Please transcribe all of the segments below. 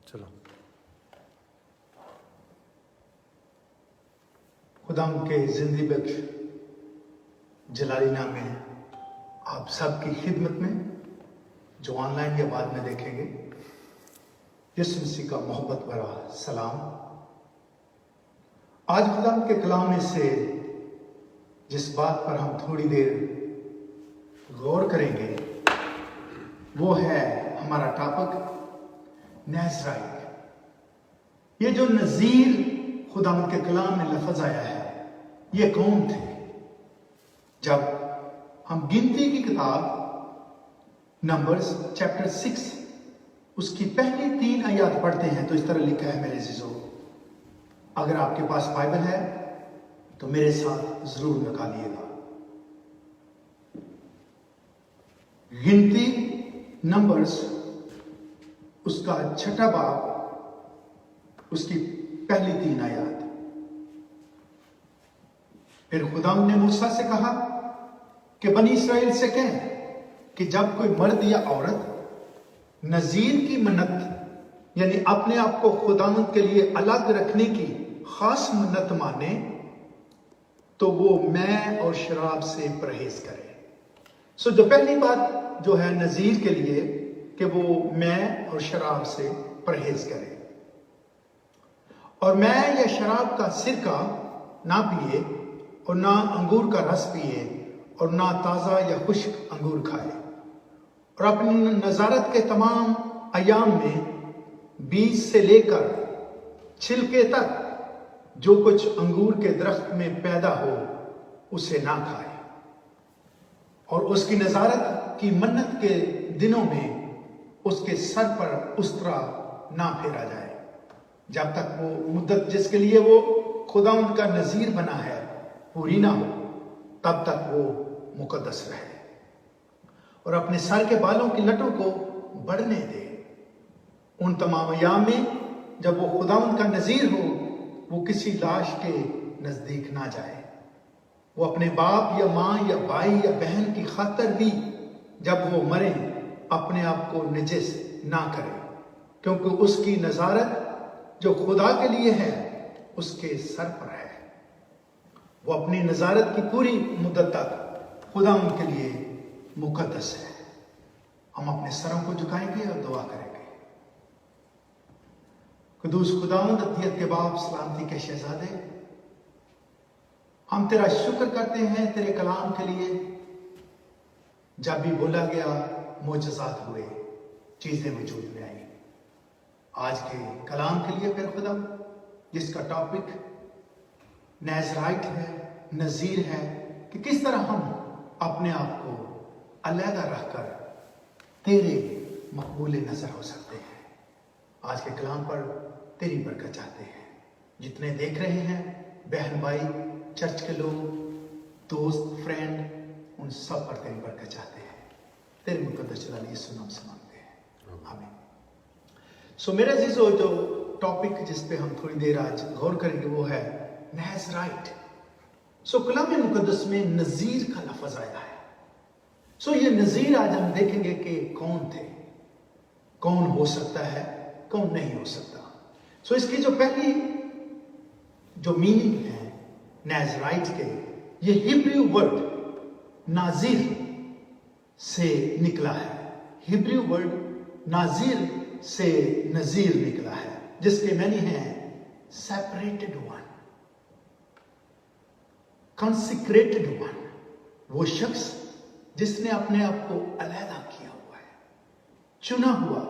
چلو خدا ان کے زندگی بخش جلالی نامے آپ سب کی خدمت میں جو آن لائن یا بعد میں دیکھیں گے، یسوع مسیح کا محبت بھرا سلام۔ آج خدا ان کے کلام میں سے جس بات پر ہم تھوڑی دیر غور کریں گے وہ ہے ہمارا ٹاپک نازرائیت۔ یہ جو نذیر خدا ان کے کلام میں لفظ آیا ہے، یہ کون تھے؟ جب ہم گنتی کی کتاب نمبرز چیپٹر 6 اس کی پہلی 3 آیات پڑھتے ہیں تو اس طرح لکھا ہے میرے عزیزو۔ اگر آپ کے پاس بائبل ہے تو میرے ساتھ ضرور نکالیے گا۔ گنتی نمبرز اس کا 6 باب اس کی پہلی 3 آیات۔ پھر خدا نے موسیٰ سے کہا کہ بنی اسرائیل سے کہیں کہ جب کوئی مرد یا عورت نذیر کی منت یعنی اپنے آپ کو خداوند کے لیے الگ رکھنے کی خاص منت مانے تو وہ میں اور شراب سے پرہیز کرے۔ جو پہلی بات جو ہے نذیر کے لیے کہ وہ میں اور شراب سے پرہیز کرے، اور میں یا شراب کا سرکہ نہ پیے اور نہ انگور کا رس پیے اور نہ تازہ یا خشک انگور کھائے، اور اپنی نظارت کے تمام ایام میں بیج سے لے کر چھلکے تک جو کچھ انگور کے درخت میں پیدا ہو اسے نہ کھائے، اور اس کی نظارت کی منت کے دنوں میں اس کے سر پر استرا نہ پھیرا جائے جب تک وہ مدت جس کے لیے وہ خداوند کا نذیر بنا ہے پوری نہ ہو، تب تک وہ مقدس رہے، اور اپنے سر کے بالوں کی لٹوں کو بڑھنے دے۔ ان تمام ایام میں جب وہ خداوند کا نذیر ہو وہ کسی لاش کے نزدیک نہ جائے۔ وہ اپنے باپ یا ماں یا بھائی یا بہن کی خاطر بھی جب وہ مرے اپنے آپ کو نجس نہ کرے، کیونکہ اس کی نظارت جو خدا کے لیے ہے اس کے سر پر ہے۔ وہ اپنی نظارت کی پوری مدت تک خدا ان کے لیے مقدس ہے۔ ہم اپنے سروں کو جھکائیں گے اور دعا کریں گے۔ قدوس خداوند عطیت کے باپ سلامتی کے شہزادے، ہم تیرا شکر کرتے ہیں تیرے کلام کے لیے۔ جب بھی بولا گیا معجزات ہوئے، چیزیں وجود میں آئیں۔ آج کے کلام کے لیے پھر خدا جس کا ٹاپک نازرائٹ ہے، نذیر ہے، کہ کس طرح ہم اپنے آپ کو علیحدہ رکھ کر تیرے مقبول نظر ہو سکتے ہیں۔ آج کے کلام پر تیری برکت چاہتے ہیں۔ جتنے دیکھ رہے ہیں بہن بھائی، چرچ کے لوگ، دوست، فرینڈ، ان سب پر تیری برکت چاہتے ہیں۔ تیرے مقدس جلال یسوع نام سے مانگتے ہیں، آمین۔ میرے عزیزو، جو ٹاپک جس پہ ہم تھوڑی دیر آج غور کریں گے وہ ہے نازرائٹ۔ کلام مقدس میں نذیر کا لفظ آیا ہے۔ یہ نذیر آج ہم دیکھیں گے کہ کون تھے، کون ہو سکتا ہے، کون نہیں ہو سکتا۔ اس کی جو پہلی جو میننگ ہے نازرائٹ کے، یہ ہیبریو ورڈ نازیر سے نکلا ہے۔ ہیبریو ورڈ نازیر سے نذیر نکلا ہے، جس کے معنی ہیں سیپریٹڈ ون، کنسیکریٹڈ ون، وہ شخص جس نے اپنے آپ کو علیحدہ کیا ہوا ہے، چنا ہوا،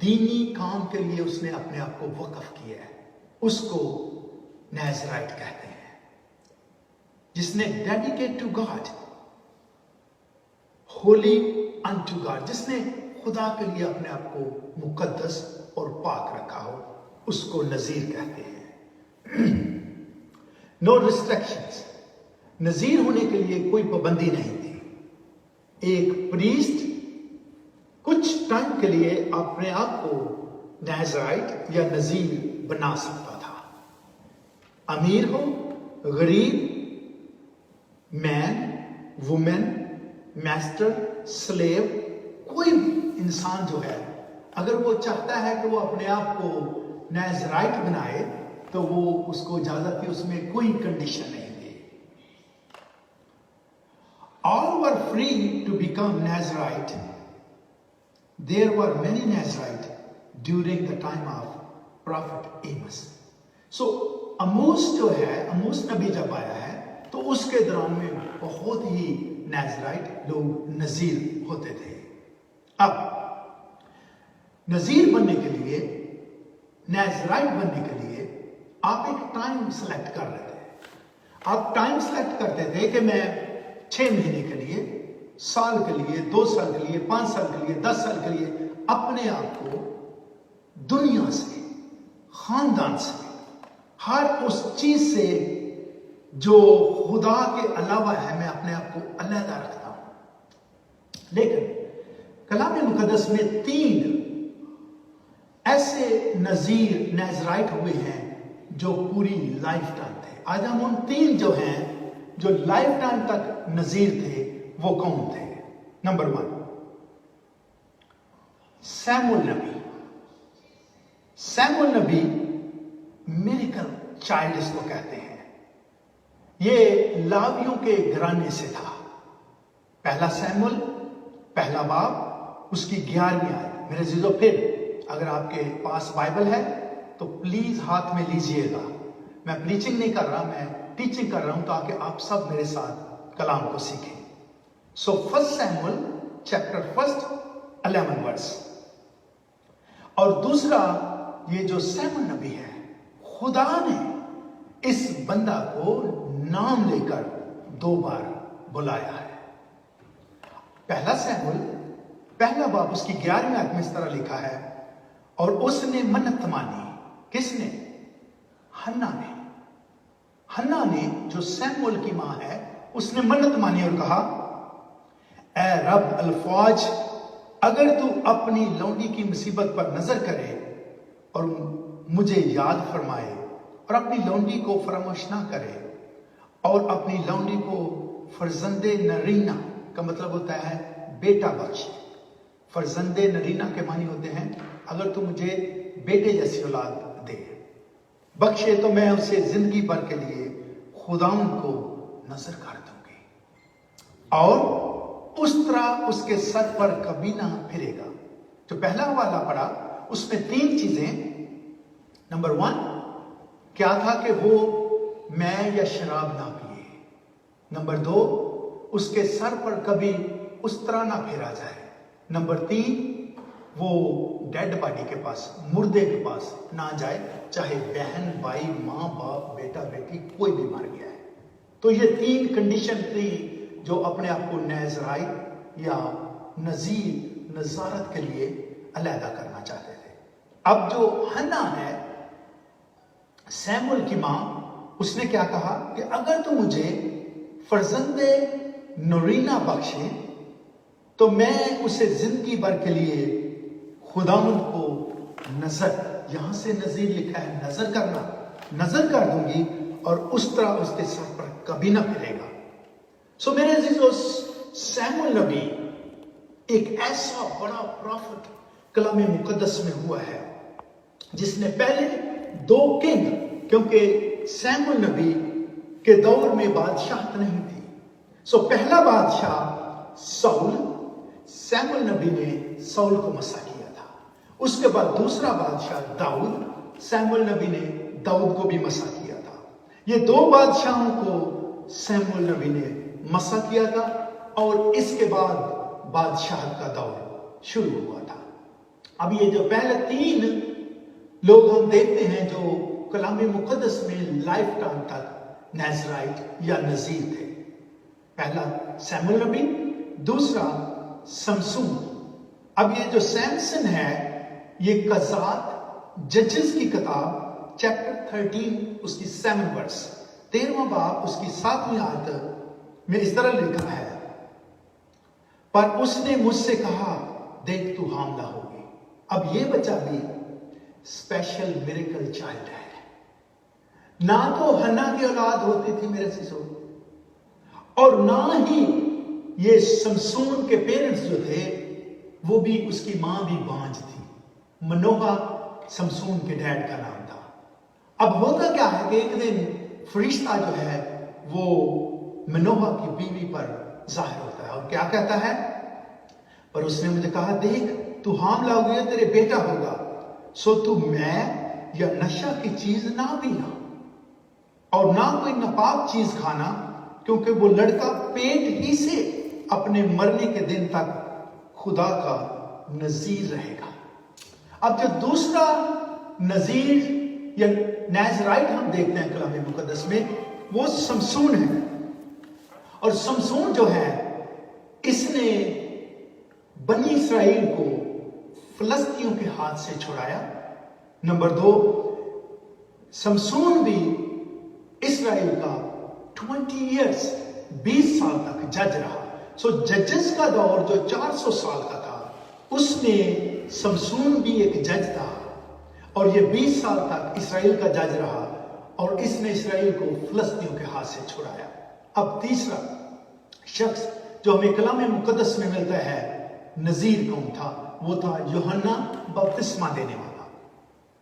دینی کام کے لیے اس نے اپنے آپ کو وقف کیا ہے، اس کو نازرائٹ کہتے ہیں۔ جس نے dedicate to God, holy unto God, جس نے خدا کے لیے اپنے آپ کو مقدس اور پاک رکھا ہو، اس کو نذیر کہتے ہیں۔ نو ریسٹرکشنز، نذیر ہونے کے لیے کوئی پابندی نہیں تھی۔ ایک پریسٹ کچھ ٹائم کے لیے اپنے آپ کو نازرائٹ یا نذیر بنا سکتا تھا۔ امیر ہو، غریب، مین، وومن، میسٹر، سلیو، کوئی انسان جو ہے اگر وہ چاہتا ہے کہ وہ اپنے آپ کو نیزرائٹ بنائے تو وہ اس کو اجازت ہے، اس میں کوئی کنڈیشن نہیں دی. All were free to become Nazarite. There were many Nazarite during the time of Prophet Amos. So Amos جو ہے، اموس نبی جب آیا ہے تو اس کے دوران میں بہت ہی نیزرائٹ لوگ نذیر ہوتے تھے. اب نذیر بننے کے لیے، نیزرائٹ بننے کے لیے آپ ایک ٹائم سلیکٹ کر رہے تھے. آپ ٹائم سلیکٹ کرتے تھے کہ میں 6 مہینے کے لیے، سال کے لیے، 2 سال کے لیے، 5 سال کے لیے، 10 سال کے لیے اپنے آپ کو دنیا سے، خاندان سے، ہر اس چیز سے جو خدا کے علاوہ ہے، میں اپنے آپ کو علیحدہ رکھتا ہوں. لیکن کلام مقدس میں 3 ایسے نذیر نیزرائٹ ہوئے ہیں جو پوری لائف ٹائم تھے. آج ہم ان 3 جو ہیں جو لائف ٹائم تک نذیر تھے وہ کون تھے؟ نمبر 1 سیموئیل نبی. سیموئیل نبی میریکل چائلڈ اس کو کہتے ہیں. یہ لاویوں کے گھرانے سے تھا. پہلا سیموئیل، پہلا باب، اس کی 11ویں آیت. میرے عزیزو، پھر اگر آپ کے پاس بائبل ہے تو پلیز ہاتھ میں لیجئے گا. میں پریچنگ نہیں کر رہا، میں ٹیچنگ کر رہا ہوں تاکہ آپ سب میرے ساتھ کلام کو سیکھیں. سو 1 سیموئیل چیپٹر 1 11 ورس. اور دوسرا، یہ جو سیموئیل نبی ہے، خدا نے اس بندہ کو نام لے کر 2 بار بلایا ہے. پہلا سیموئیل پہلا باب اس کی 11ویں آیت میں اس طرح لکھا ہے، اور اس نے منت مانی. کس نے؟ ہنا نے. ہنا نے جو سیموئیل کی ماں ہے، اس نے منت مانی اور کہا، اے رب الفوج، اگر تو اپنی لونڈی کی مصیبت پر نظر کرے اور مجھے یاد فرمائے اور اپنی لونڈی کو فراموش نہ کرے، اور اپنی لونڈی کو فرزند نرینہ کا مطلب ہوتا ہے بیٹا بخش. فرزند نرینہ کے معنی ہوتے ہیں اگر تو مجھے بیٹے جیسی اولاد دے، بخشے تو میں اسے زندگی بھر کے لیے خداوند کو نظر کر دوں گی، اور اس طرح اس کے سر پر کبھی نہ پھرے گا. جو پہلا حوالہ پڑھا اس میں 3 چیزیں. نمبر 1 کیا تھا کہ وہ میں یا شراب نہ پیے. نمبر 2 اس کے سر پر کبھی اس طرح نہ پھیرا جائے. نمبر 3 وہ ڈیڈ باڈی کے پاس، مردے کے پاس نہ جائے، چاہے بہن، بھائی، ماں، باپ، بیٹا، بیٹی، کوئی بھی مر گیا ہے. تو یہ 3 کنڈیشن تھی جو اپنے آپ کو نیزرائٹ یا نذیر، نذارت کے لیے علیحدہ کرنا چاہتے تھے. اب جو ہنا ہے، سیموئیل کی ماں، اس نے کیا کہا کہ اگر تو مجھے فرزند نورینہ بخشے تو میں اسے زندگی بھر کے لیے خداوند کو نظر، یہاں سے نذیر لکھا ہے، نظر کرنا، نظر کر دوں گی، اور اس طرح اس کے سر پر کبھی نہ پھرے گا. سو میرے عزیزو، سیموئیل نبی ایک ایسا بڑا پروفٹ کلام مقدس میں ہوا ہے جس نے پہلے 2 کنگ، کیونکہ سیموئیل نبی کے دور میں بادشاہت نہیں تھی. سو پہلا بادشاہ ساؤل، سیموئیل نبی نے ساؤل کو مسح کیا تھا. اس کے بعد دوسرا بادشاہ داؤد، سیموئیل نبی نے داؤد کو بھی مسح کیا تھا. یہ 2 بادشاہوں کو سیموئیل نبی نے مسح کیا تھا، اور اس کے بعد بادشاہت کا دور شروع ہوا تھا. اب یہ جو پہلے 3 لوگ ہم دیکھتے ہیں جو کلام مقدس میں لائف ٹائم تک نیزرائٹ یا نذیر تھے. پہلا سیموئیل نبی، دوسرا سمسون. اب یہ جو سیمسن ہے، یہ قضات، ججز کی کتاب چیپٹر 13 اس کی 7 ورس، 13واں باب اس کی 7ویں آیت میں اس طرح لکھا ہے، پر اس نے مجھ سے کہا، دیکھ تو حاملہ ہوگی. اب یہ بچہ بھی اسپیشل میریکل چائلڈ ہے. نہ تو ہنا کی اولاد ہوتی تھی میرے سسو، اور نہ ہی یہ سمسون کے پیرنٹس جو تھے وہ بھی، اس کی ماں بھی بانج تھی. मनोहा समसून के डैड का नाम था। अब होता क्या है कि एक दिन फरिश्ता जो है वो मनोहा की बीवी पर जाहिर होता है और क्या कहता है, पर उसने मुझे कहा, देख तू हामला हो गया, तेरे बेटा होगा, सो तू मैं या नशा की चीज ना पीना और ना कोई नापाक चीज खाना, क्योंकि वो लड़का पेट ही से अपने मरने के दिन तक खुदा का नजीर रहेगा। अब जो दूसरा नजीर या नाज़राइट हम देखते हैं कलाम मुकद्दस में, वो समसून है। और समसून जो है, इसने बनी इसराइल को फिलिस्तीनियों के हाथ से छुड़ाया। नंबर 2, समसून भी इसराइल का 20 इयर्स 20 साल तक जज रहा। सो जजेस का दौर जो 400 साल का था, उसमें समसून भी एक जज था और ये 20 साल तक इसराइल का जज रहा और इसने इसराइल को फिलिस्तीनियों के हाथ से छुड़ाया। अब तीसरा शख्स जो हमें कलाम मुकद्दस में मिलता है, नजीर कौन था? वो था यूहन्ना बपतिस्मा देने वाला।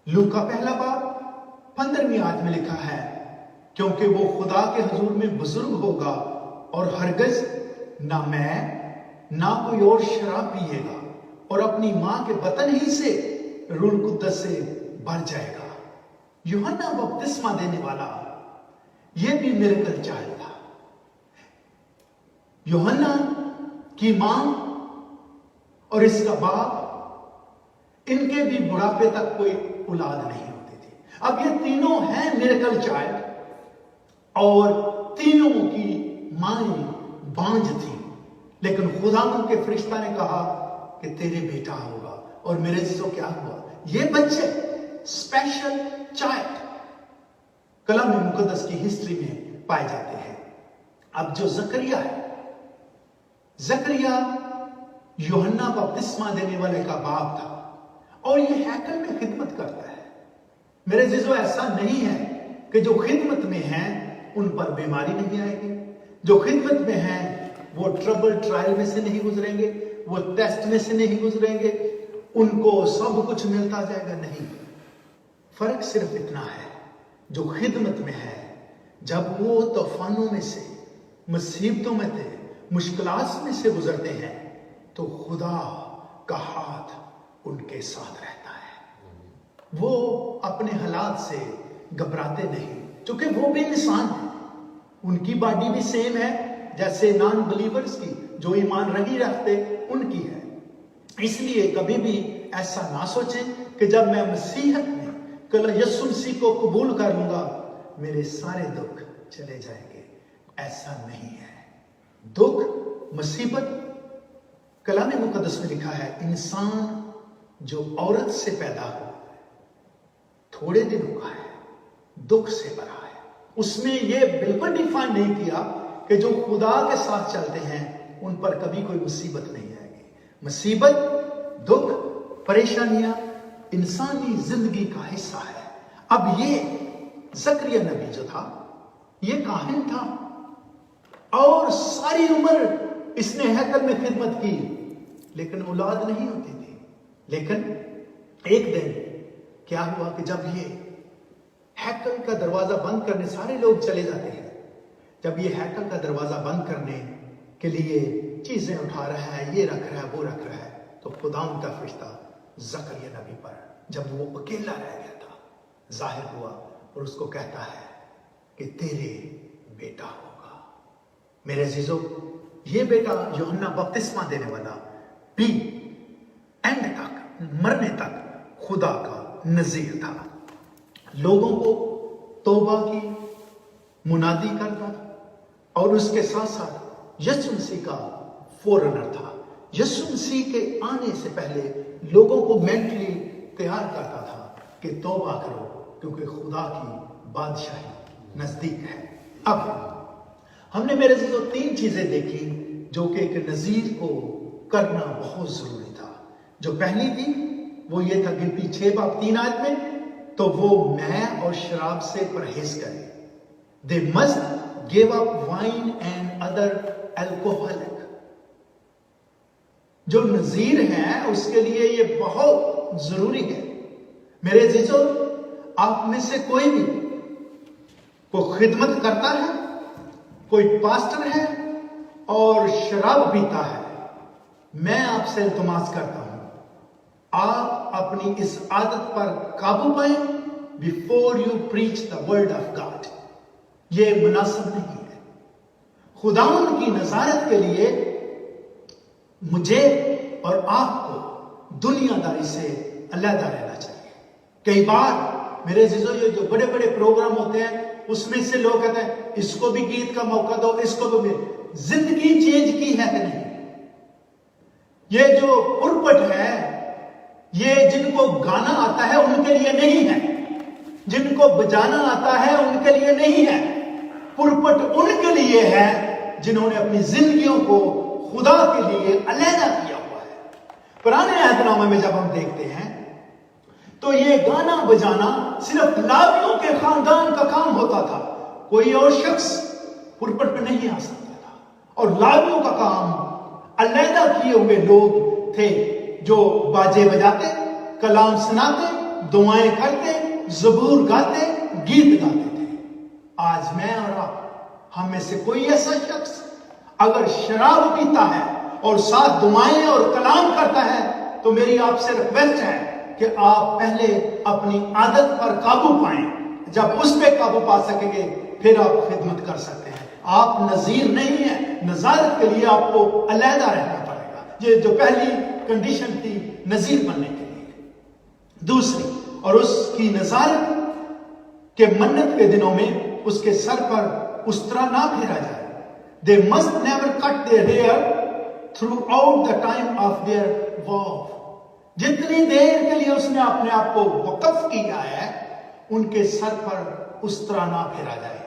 लूका पहला बाब 15वीं आयत में लिखा है, क्योंकि वो खुदा के हुजूर में बुजुर्ग होगा और हरगिज ना मैं ना कोई और शराब पिएगा और अपनी मां के बतन ही से रूह कुद्दस से भर जाएगा। यूहन्ना बपतिस्मा देने वाला यह भी मिरेकल चाइल्ड था। यूहन्ना की मां और इसका बाप, इनके भी बुढ़ापे तक कोई औलाद नहीं होती थी। अब ये तीनों हैं मिरेकल चाइल्ड और तीनों की मां बांझ थी, लेकिन खुदा के फरिश्ता ने कहा कि तेरे बेटा होगा। और मेरे से क्या हुआ? ये बच्चे स्पेशल चाइल्ड कलाम मुकद्दस की हिस्ट्री में पाए जाते हैं। अब जो जकरिया है, जकरिया यूहन्ना बपतिस्मा देने वाले का बाप था और ये हैकल में खिदमत करता है। मेरे जीजो, ऐसा नहीं है कि जो खिदमत में हैं उन पर बीमारी नहीं आएगी, जो खिदमत में हैं वो ट्रबल ट्रायल में से नहीं गुजरेंगे, वो टेस्ट में से नहीं गुजरेंगे, उनको सब कुछ मिलता जाएगा। नहीं, फर्क सिर्फ इतना है, जो खिदमत में है, जब वो तूफानों में से, मुसीबतों में थे, मुश्किलात में से गुजरते हैं, तो खुदा का हाथ उनके साथ रहता है। वो अपने हालात से घबराते नहीं, क्योंकि वो भी इंसान है, उनकी बॉडी भी सेम है जैसे नॉन बिलीवर्स की, जो ईमान नहीं रखते उनकी है। इसलिए कभी भी ऐसा ना सोचें कि जब मैं मसीहत में कल यीशु मसीह को कबूल कर लूंगा मेरे सारे दुख चले जाएंगे। ऐसा नहीं है। दुख, मुसीबत, कलाम मुकद्दस में लिखा है, इंसान जो औरत से पैदा हो थोड़े दिनों का है, दुख से भरा है। उसमें यह बिल्कुल डिफाइन नहीं किया कि जो खुदा के साथ चलते हैं उन पर कभी कोई मुसीबत नहीं आएगी। मुसीबत, दुख, परेशानियां इंसानी जिंदगी का हिस्सा है। अब ये जकरिया नबी जो था, ये काहिन था और सारी उम्र इसने हैकल में खिदमत की, लेकिन औलाद नहीं होती थी। लेकिन एक दिन क्या हुआ कि जब ये हैकल का दरवाजा बंद करने, सारे लोग चले जाते हैं, जब ये हैकल का दरवाजा बंद करने के लिए चीजें उठा रहा है, ये रख रहा है, वो रख रहा है, तो खुदा का फरिश्ता जकरिया नबी पर, जब वो अकेला रह गया था, जाहिर हुआ और उसको कहता है कि तेरे बेटा होगा। मेरे अजीजों, ये बेटा यूहन्ना बपतिस्मा देने वाला भी एंड तक, मरने तक खुदा का नजीर था। लोगों को तौबा की मुनादी करता और उसके साथ साथ यीशु मसीह का फॉरनर था। यीशु मसीह के आने से पहले लोगों को मेंटली तैयार करता था कि तौबा करो, क्योंकि खुदा की बादशाही नजदीक है। अब हमने मेरे से तो 3 चीजें देखी जो कि एक नजीर को करना बहुत जरूरी था। जो पहली थी वो ये था कि 6:3 आयत में, तो वो मैं और शराब से परहेज करें। They must give up wine and other alcoholic. جو نذیر ہے اس کے لیے یہ بہت ضروری ہے. میرے عزیزو، آپ میں سے کوئی بھی کوئی خدمت کرتا ہے، کوئی پاسٹر ہے اور شراب پیتا ہے، میں آپ سے التماس کرتا ہوں آپ اپنی اس عادت پر قابو پائیں before you preach the word of God. یہ مناسب نہیں ہے. خداوند کی نظارت کے لیے مجھے اور آپ کو دنیا داری سے علیحدہ رہنا چاہیے. کئی بار میرے عزیزو یہ جو بڑے بڑے پروگرام ہوتے ہیں اس میں سے لوگ کہتے ہیں اس کو بھی گیت کا موقع دو، اس کو بھی. زندگی چینج کی ہے کہ نہیں؟ یہ جو پرپٹ ہے یہ جن کو گانا آتا ہے ان کے لیے نہیں ہے، جن کو بجانا آتا ہے ان کے لیے نہیں ہے. پرپٹ ان کے لیے ہے جنہوں نے اپنی زندگیوں کو خدا کے لیے علیحدہ کیا ہوا ہے. پرانے عہد نامے میں جب ہم دیکھتے ہیں تو یہ گانا بجانا صرف لاویوں کے خاندان کا کام ہوتا تھا. کوئی اور شخص پرپٹ پہ نہیں آ سکتا تھا. اور لاویوں کا کام علیحدہ کیے ہوئے لوگ تھے جو باجے بجاتے، کلام سناتے، دعائیں کرتے، زبور گاتے، گیت گاتے تھے. آج میں اور آپ ہم میں سے کوئی ایسا شخص اگر شراب پیتا ہے اور ساتھ دعائیں اور کلام کرتا ہے تو میری آپ سے ریکویسٹ ہے کہ آپ پہلے اپنی عادت پر قابو پائیں. جب اس پہ قابو پا سکیں گے پھر آپ خدمت کر سکتے ہیں. آپ نذیر نہیں ہیں، نذارت کے لیے آپ کو علیحدہ رہنا پڑے گا. یہ جو پہلی کنڈیشن تھی نذیر بننے کے لیے. دوسری، اور اس کی نذارت کے منت کے دنوں میں اس کے سر پر استرا نہ پھیرا جائے. They must never cut their hair throughout the time of their vow. جتنی دیر کے لیے اس نے اپنے آپ کو وقف کیا ہے ان کے سر پر استرا نہ پھیرا جائے.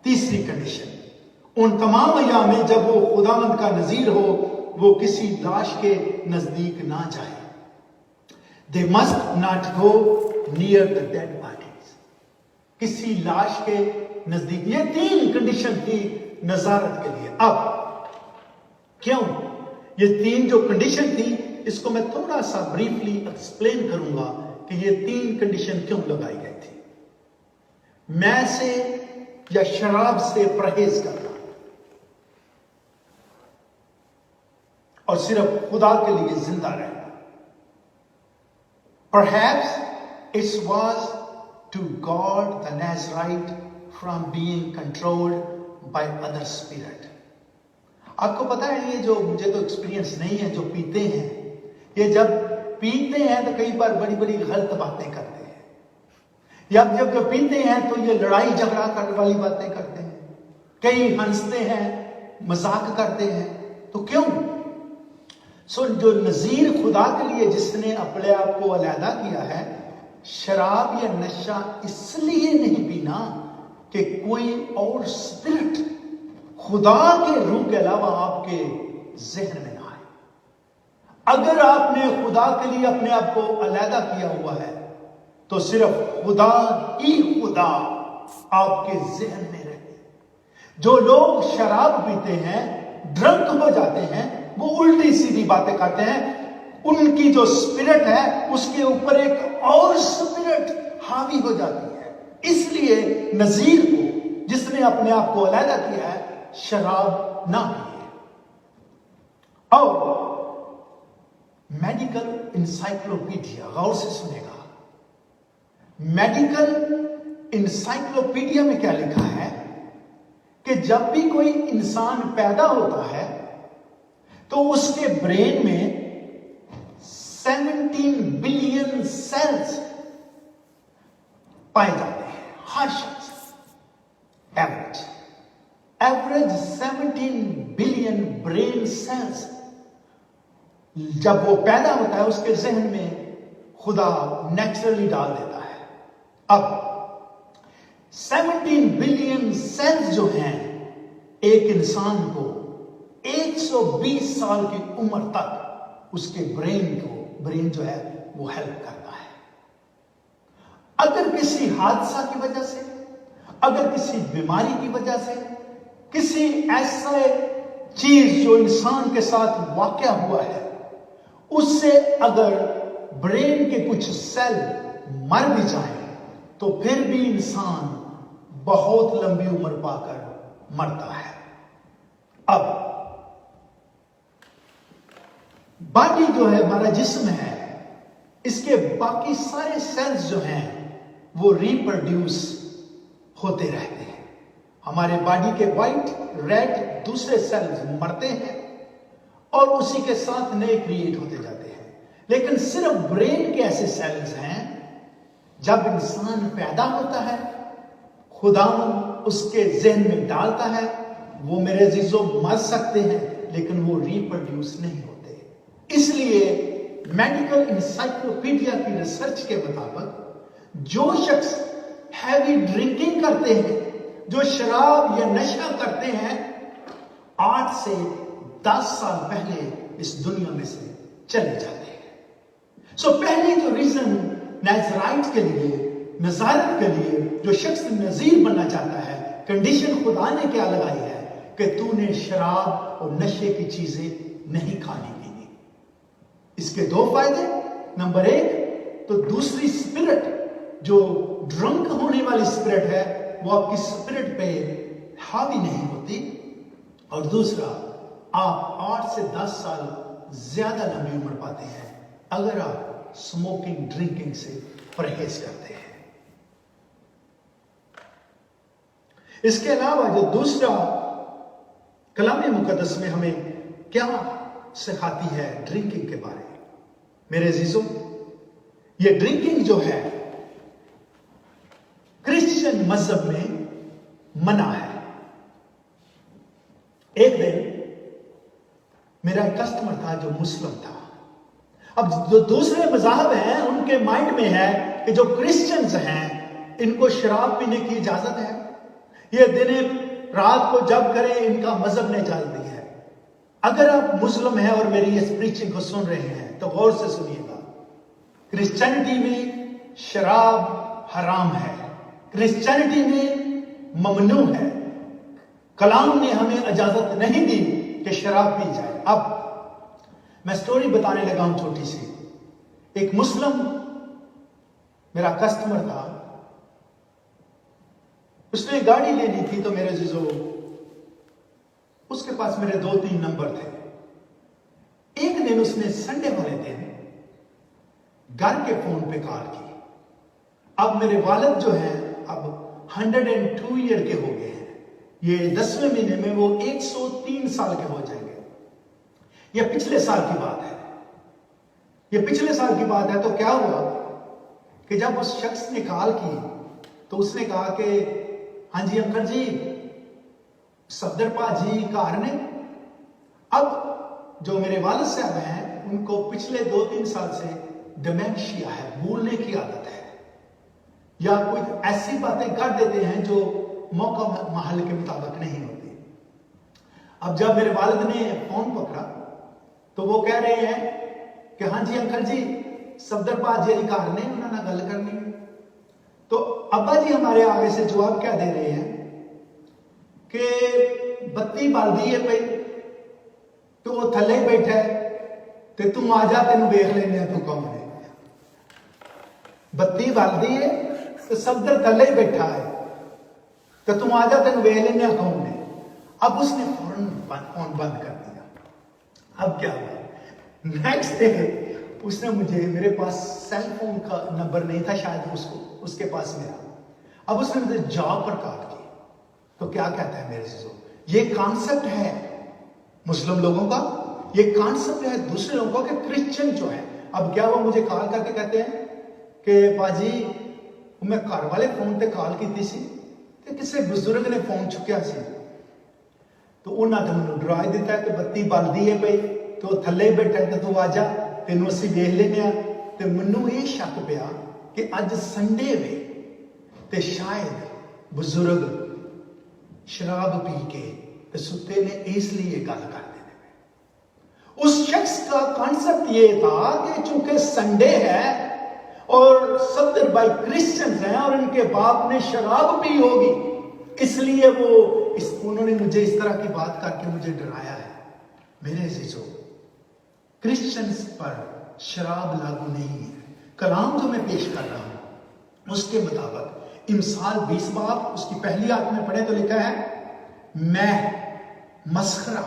تیسری کنڈیشن، ان تمام ایام میں جب وہ خداوند کا نذیر ہو وہ کسی لاش کے نزدیک نہ جائے. They must not go near the dead bodies. کسی لاش کے نزدیک. یہ تین کنڈیشن تھی نذارت کے لیے. اب کیوں یہ تین جو کنڈیشن تھی اس کو میں تھوڑا سا بریفلی ایکسپلین کروں گا کہ یہ تین کنڈیشن کیوں لگائی گئی تھی. میں سے یا شراب سے پرہیز کرنا اور صرف خدا کے لیے زندہ رہنا. Perhaps it was to guard the Nazarite from being controlled by other spirit. آپ کو پتا ہے یہ جو مجھے تو ایکسپیرینس نہیں ہے، جو پیتے ہیں یہ جب پیتے ہیں تو کئی بار بڑی بڑی غلط باتیں کرتے ہیں، یا جب پیتے ہیں تو یہ لڑائی جھگڑا کرنے والی باتیں کرتے ہیں. کئی ہنستے ہیں، مذاق کرتے ہیں. تو کیوں؟ جو نذیر خدا کے لیے جس نے اپنے آپ کو علیحدہ کیا ہے، شراب یا نشہ اس لیے نہیں پینا کہ کوئی اور اسپرٹ خدا کے روح کے علاوہ آپ کے ذہن میں نہ آئے. اگر آپ نے خدا کے لیے اپنے آپ کو علیحدہ کیا ہوا ہے تو صرف خدا ہی خدا آپ کے ذہن میں رہے. جو لوگ شراب پیتے ہیں، ڈرنک ہو جاتے ہیں، وہ الٹی سیدھی باتیں کرتے ہیں، ان کی جو اسپرٹ ہے اس کے اوپر ایک اور اسپرٹ حاوی ہو جاتی ہے. اس لیے نذیر کو جس نے اپنے آپ کو علیحدہ کیا ہے شراب نہ پیے. اور میڈیکل انسائکلوپیڈیا، غور سے سنے گا، میڈیکل انسائکلوپیڈیا میں کیا لکھا ہے کہ جب بھی کوئی انسان پیدا ہوتا ہے تو اس کے برین میں 17 بلین سیلز پائے جاتے ہیں. ہر شخص ایوریج 17 بلین برین سیلز جب وہ پیدا ہوتا ہے اس کے ذہن میں خدا نیچرلی ڈال دیتا ہے. اب 17 بلین سیلز جو ہیں ایک انسان کو 120 سال کی عمر تک اس کے برین جو ہے وہ ہیلپ کرتا ہے. اگر کسی حادثہ کی وجہ سے، اگر کسی بیماری کی وجہ سے، کسی ایسے چیز جو انسان کے ساتھ واقع ہوا ہے اس سے اگر برین کے کچھ سیل مر بھی جائیں تو پھر بھی انسان بہت لمبی عمر پا کر مرتا ہے. اب باڈی جو ہے ہمارا جسم ہے، اس کے باقی سارے سیلز جو ہیں وہ ریپروڈیوس ہوتے رہتے ہیں. ہمارے باڈی کے وائٹ ریڈ دوسرے سیلز مرتے ہیں اور اسی کے ساتھ نئے کریٹ ہوتے جاتے ہیں. لیکن صرف برین کے ایسے سیلز ہیں، جب انسان پیدا ہوتا ہے خدا اس کے ذہن میں ڈالتا ہے، وہ میرے عزیزوں مر سکتے ہیں لیکن وہ ریپروڈیوس نہیں ہوتے. اس لیے میڈیکل انسائکلوپیڈیا کی ریسرچ کے مطابق جو شخص ہیوی ڈرنکنگ کرتے ہیں، جو شراب یا نشہ کرتے ہیں، 8 سے 10 سال پہلے اس دنیا میں سے چلے جاتے ہیں. سو پہلی جو ریزن نازرائٹ کے لیے، نزارت کے لیے جو شخص نذیر بننا چاہتا ہے، کنڈیشن خدا نے کیا لگائی ہے کہ تو نے شراب اور نشے کی چیزیں نہیں کھانی پینی. اس کے 2 فائدے. نمبر 1 تو دوسری اسپرٹ جو ڈرنک ہونے والی اسپرٹ ہے وہ آپ کی اسپرٹ پہ حاوی نہیں ہوتی، اور دوسرا آپ 8 سے 10 سال زیادہ لمبی عمر پاتے ہیں اگر آپ اسموکنگ ڈرنکنگ سے پرہیز کرتے ہیں. اس کے علاوہ جو دوسرا کلام مقدس میں ہمیں کیا سکھاتی ہے ڈرنکنگ کے بارے میں، میرے عزیزوں، یہ ڈرنکنگ جو ہے کرسچن مذہب میں منع ہے. ایک دن میرا ایک کسٹمر تھا جو مسلم تھا. اب جو دوسرے مذاہب ہیں ان کے مائنڈ میں ہے کہ جو کرسچنز ہیں ان کو شراب پینے کی اجازت ہے، یہ دن رات کو جب کریں ان کا مذہب نے اجازت دی ہے. اگر آپ مسلم ہیں اور میری اس پریچنگ کو سن رہے ہیں تو غور سے سنیے گا. کرسچینٹی میں شراب حرام ہے، کرسچینٹی میں ممنوع ہے. کلام نے ہمیں اجازت نہیں دی کہ شراب پی جائے. اب میں سٹوری بتانے لگا ہوں چھوٹی سی. ایک مسلم میرا کسٹمر تھا، اس نے گاڑی لینی تھی تو میرے عزیزو اس کے پاس میرے 2-3 نمبر تھے. ایک دن اس نے سنڈے والے دن گھر کے فون پہ کال کی. اب میرے والد جو ہیں اب 102 ایئر کے ہو گئے ہیں، یہ 10ویں مہینے میں وہ 103 سال کے ہو جائیں گے. یہ پچھلے سال کی بات ہے، یہ پچھلے سال کی بات ہے. تو کیا ہوا کہ جب اس شخص نے کال کی تو اس نے کہا کہ ہاں جی انکل جی، صفدر پا جی کار نے. اب جو میرے والد صاحب ہیں ان کو پچھلے 2-3 سال سے ڈیمینشیا ہے، بھولنے کی عادت ہے، یا کوئی ایسی باتیں کر دیتے ہیں جو موقع محل کے مطابق نہیں ہوتی. اب جب میرے والد نے فون پکڑا تو وہ کہہ رہے ہیں کہ ہاں جی انکل جی صفدر پا جی کار نے انہوں نے گل کرنی. تو ابا جی ہمارے آگے سے جواب کیا دے رہے ہیں کہ بتی بال دی ہے پئی تو وہ تھلے بیٹھا ہے تے تم آ جا تینوں ویکھ لینے تو کون ہے. بتی بال دی ہے تو صفدر تھلے بیٹھا ہے تو تم آ جا تینوں ویکھ لینے کون ہے. اب اس نے فوراً فون بند کر دیا. اب کیا ہوا، نیکسٹ ڈے اس نے مجھے، میرے پاس سیل فون کا نمبر نہیں تھا شاید اس کے پاس میرا. اب اس نے مجھے جاب پر کال کی تو کیا کہتا ہے میرے عزیزو، یہ کانسیپٹ ہے مسلم لوگوں کا، یہ کانسیپٹ ہے دوسرے لوگوں کا کہ کرسچن جو ہے. اب کیا وہ مجھے کال کر کے کہتے ہیں کہ باجی میں گھر والے فون تے کال کی سی تے کسی بزرگ نے فون چکیا سی تو انہاں نے مینوں ڈرا دیتا ہے کہ بتی بلدی ہے پئی تو تھلے بیٹھا ہے تو آ جا تینوں اسی ویکھ لینے. تے مینوں یہ شک پیا کہ اج سنڈے وے تے شاید بزرگ شراب پی کے تے ستے نے اس لیے گل کر دینے. اس شخص کا کانسیپٹ یہ تھا کہ چونکہ سنڈے ہے اور صدر بائی کرسچنز ہیں اور ان کے باپ نے شراب پی ہوگی اس لیے وہ انہوں نے مجھے اس طرح کی بات کر کے مجھے ڈرایا ہے. میرے عزیزو क्रिश्चियंस पर शराब लागू नहीं है। कलाम जो मैं पेश कर रहा हूं उसके मुताबिक इमसाल 20 बाब उसकी पहली आयत में पढ़े तो लिखा है, मैं मस्खरा,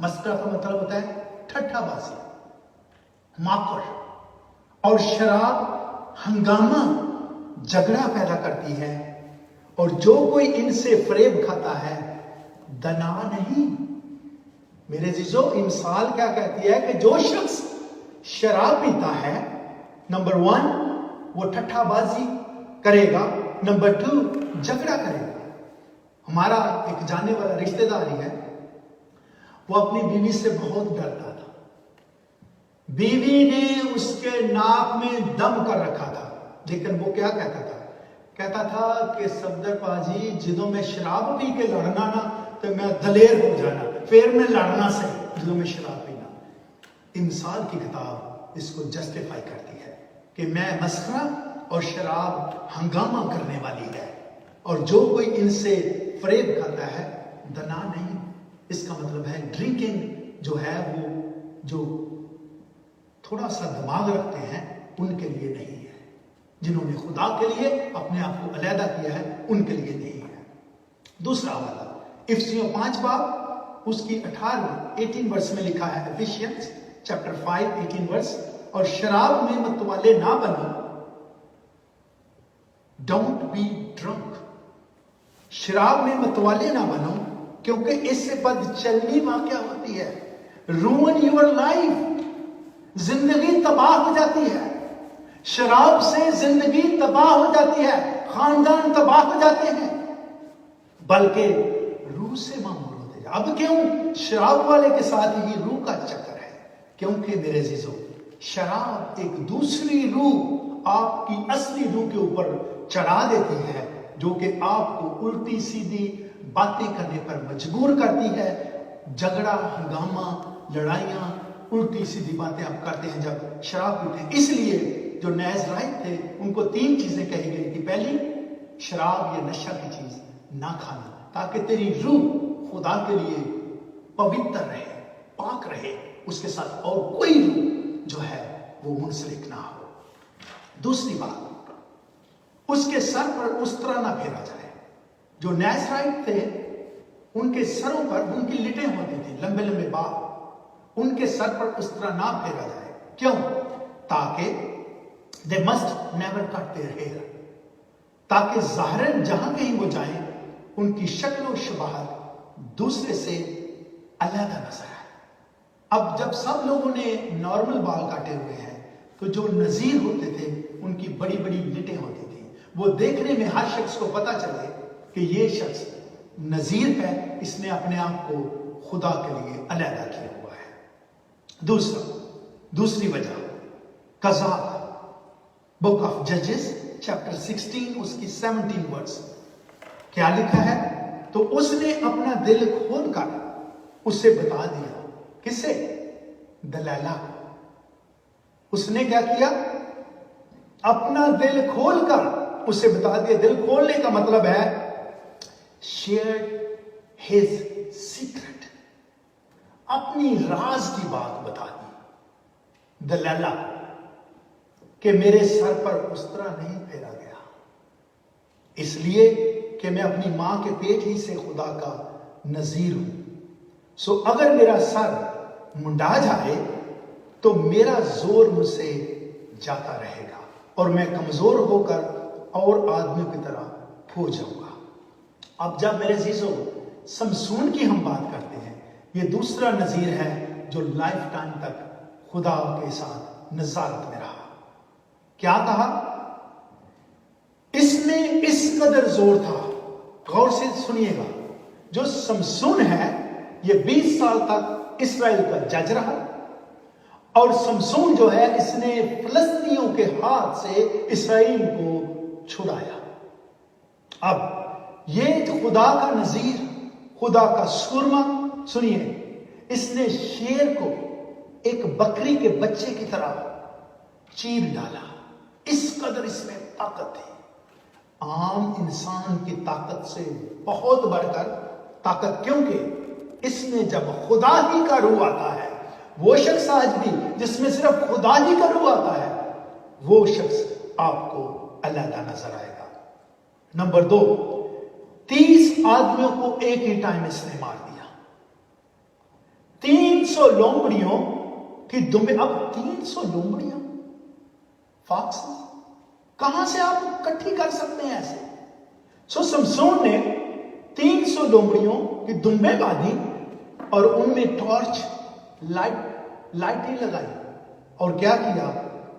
मस्खरा का मतलब होता है ठट्ठाबाजी, माकड़ और शराब हंगामा, झगड़ा पैदा करती है, और जो कोई इनसे फरेब खाता है दना नहीं। मेरे जीजो, इमसाल क्या कहती है कि जो शख्स शराब पीता है, नंबर 1 वो ठट्ठाबाजी करेगा, नंबर 2 झगड़ा करेगा। हमारा एक जाने वाला रिश्तेदार ही है, वो अपनी बीवी से बहुत डरता था। बीवी ने उसके नाक में दम कर रखा था, लेकिन वो क्या कहता था? कहता था कि सफदर पाजी जिदों में शराब पी के लड़ना ना तो मैं दलेर हो जाना, फिर मैं लड़ना सही जिदों में शराब पीना। इमसाल की किताब इसको जस्टिफाई करती है कि मैं मस्खरा और शराब हंगामा करने वाली है, और जो कोई इनसे फरेब खाता है दना नहीं। इसका मतलब है ड्रिंकिंग जो है वो जो थोड़ा सा दिमाग रखते हैं उनके लिए नहीं है, जिन्होंने खुदा के लिए अपने आप को अलहदा किया है उनके लिए नहीं है। दूसरा वाला इफिसियों 5 बाब उसकी 18 वर्स में लिखा है, एफिशियंस चैप्टर 5 18 वर्स, और शराब में मतवाले ना बनो, डोंट बी ड्रंक। शराब में मतवाले ना बनो क्योंकि इससे बदचलनी वाक़या होती है, रूइन योर लाइफ, जिंदगी तबाह हो जाती है। शराब से जिंदगी तबाह हो जाती है, खानदान तबाह हो जाते हैं, बल्कि रूह से मामूल होते हैं। अब क्यों? शराब वाले के साथ ही रूह का चक्कर है, क्योंकि मेरे अजीजों शराब एक दूसरी रूह आपकी असली रूह के ऊपर चढ़ा देती है, जो कि आपको उल्टी सीधी बातें करने पर मजबूर करती है। झगड़ा, हंगामा, लड़ाइयां, उल्टी सीधी बातें आप करते हैं जब शराब पीते हैं। इसलिए जो नाज़राइत थे उनको 3 चीजें कही गई थी। पहली, शराब या नशा की चीज ना खाना, ताकि तेरी रूह खुदा के लिए पवित्र रहे, पाक रहे, उसके साथ और कोई रूह जो है वो मुंसलिक ना हो। दूसरी बात, उसके सर पर उस्तरा ना फेरा जाए। जो नाज़राइत थे उनके सरों पर उनकी लिटें होती थी, लंबे लंबे बाल, उनके सर पर उस्तरा ना फेरा जाए। क्यों? ताकि they must never cut their hair, ताकि ज़ाहिरन जहां कहीं वो जाएं उनकी शक्ल और शबाहत दूसरे से अलग नजर आए। अब जब सब लोगों ने नॉर्मल बाल काटे हुए हैं तो जो नजीर होते थे उनकी बड़ी बड़ी लिटें होती थी। वो देखने में हर शख्स को पता चले कि ये शख्स नजीर है, इसने अपने आप को खुदा के लिए अलहदा किया हुआ है। दूसरी वजह, कज़ात, बुक ऑफ जजेस चैप्टर 16 उसकी 17 वर्स, क्या लिखा है? तो उसने अपना दिल खोलकर उसे बता दिया। किसे? दलैला। उसने क्या किया? अपना दिल खोलकर उसे बता दिया। दिल खोलने का मतलब है शेयर हिज सीक्रेट, अपनी राज की बात बता दी। दलैला कि मेरे सर पर उस्तरा नहीं फेरा गया, इसलिए कि मैं अपनी मां के पेट ही से खुदा का नजीर हूं। सो अगर मेरा सर मुंडा जाए तो मेरा जोर मुझसे जाता रहेगा और मैं कमजोर होकर और आदमी की तरह हो जाऊंगा। अब जब मेरे अजीजों समसून की हम बात करते हैं, ये दूसरा नजीर है जो लाइफ टाइम तक खुदा के साथ नजारत में रहा। क्या कहा? इसमें इस कदर जोर था, गौर से सुनिएगा, जो समसून है ये 20 साल तक इस्राएल का जज रहा, और समसून जो है इसने फिलिस्तीनियों के हाथ से इस्राएल को छुड़ाया। अब ये खुदा का नजीर, खुदा का सुरमा, सुनिए, इसने शेर को एक बकरी के बच्चे की तरह चीर डाला। इस कदर इसमें ताकत थी, आम इंसान की ताकत से बहुत बढ़कर ताकत, क्योंकि इसमें जब खुदा ही का रूह आता है, وہ شخص آج بھی جس میں صرف خدا ہی کا روح آتا ہے، وہ شخص آپ کو علیحدہ نظر آئے گا۔ نمبر 2، 30 آدمیوں کو ایک ہی ٹائم اس نے مار دیا۔ 300 لومڑیوں کی دمبے، اب 300 لومڑیاں فاکس کہاں سے آپ اکٹھی کر سکتے ہیں ایسے؟ سمسون نے 300 لومڑیوں کی دمبے باندھی اور ان میں ٹارچ لائٹیں لگائی، اور کیا کیا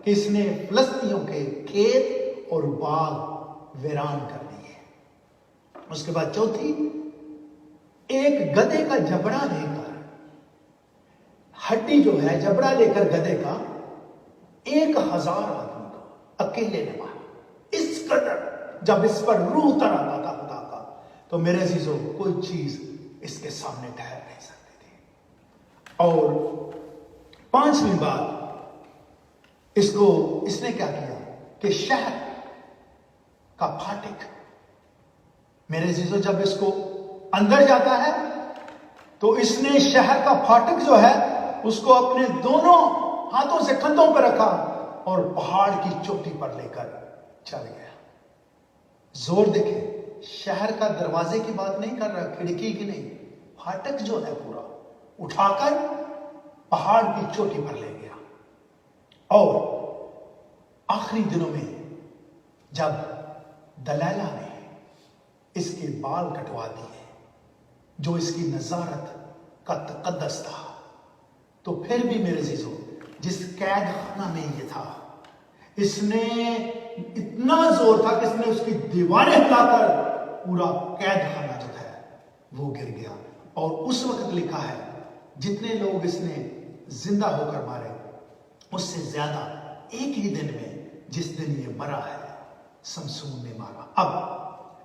کہ اس نے فلسطینیوں کے کھیت اور باغ ویران کر دیے۔ اس کے بعد چوتھی، ایک گدھے کا جبڑا لے کر، ہڈی جو ہے جبڑا لے کر گدھے کا 1000 آدمی کو اکیلے نے مارا۔ اس قدر جب اس پر روح اتر آتا تھا خدا کا، تو میرے عزیزوں کوئی چیز اس کے سامنے ٹھہر نہیں سکتی تھی۔ اور 5ویں بات، اس نے کیا کیا کہ شہر کا پھاٹک، میرے عزیزوں جب اس کو اندر جاتا ہے تو اس نے شہر کا پھاٹک جو ہے اس کو اپنے دونوں ہاتھوں سے کندھوں پر رکھا اور پہاڑ کی چوٹی پر لے کر چل گیا۔ زور دیکھیں، شہر کا دروازے کی بات نہیں کر رہا، کھڑکی کی نہیں، پھاٹک جو ہے پورا اٹھا کر پہاڑ کی چوٹی پر لے گیا۔ اور آخری دنوں میں جب دلیلہ نے اس کے بال کٹوا دیے جو اس کی نظارت کا تقدس تھا، تو پھر بھی میرے عزیزوں جس قید خانہ میں یہ تھا، اس نے اتنا زور تھا کہ اس نے اس کی دیواریں ہلا کر پورا قید خانہ جو ہے وہ گر گیا۔ اور اس وقت لکھا ہے جتنے لوگ اس نے زندہ ہو کر مارے اس سے زیادہ ایک ہی دن میں جس دن یہ مرا ہے سمسون نے مارا۔ اب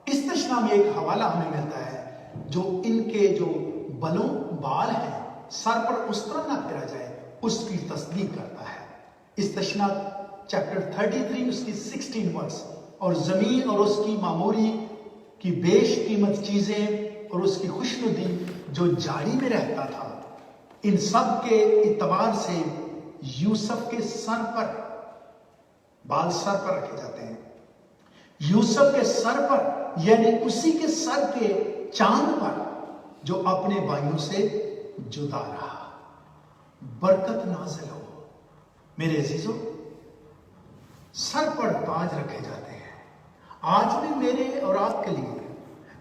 اس تشنا میں ایک حوالہ ہمیں ملتا ہے جو ان کے جو بال ہیں سر پر اس طرح نہ پھیرا جائے اس کی تصدیق کرتا ہے۔ اس تشنا چیپٹر 33 اس کی 16 ورس، اور زمین اور اس کی معموری کی بیش قیمت چیزیں اور اس کی خوشنودی جو جاڑی میں رہتا تھا، ان سب کے اعتبار سے یوسف کے سر پر، بال سر پر رکھے جاتے ہیں، یوسف کے سر پر، یعنی اسی کے سر کے چاند پر جو اپنے بھائیوں سے جدا رہا۔ برکت نازل ہو میرے عزیزوں، سر پر تاج رکھے جاتے ہیں۔ آج بھی میرے اور آپ کے لیے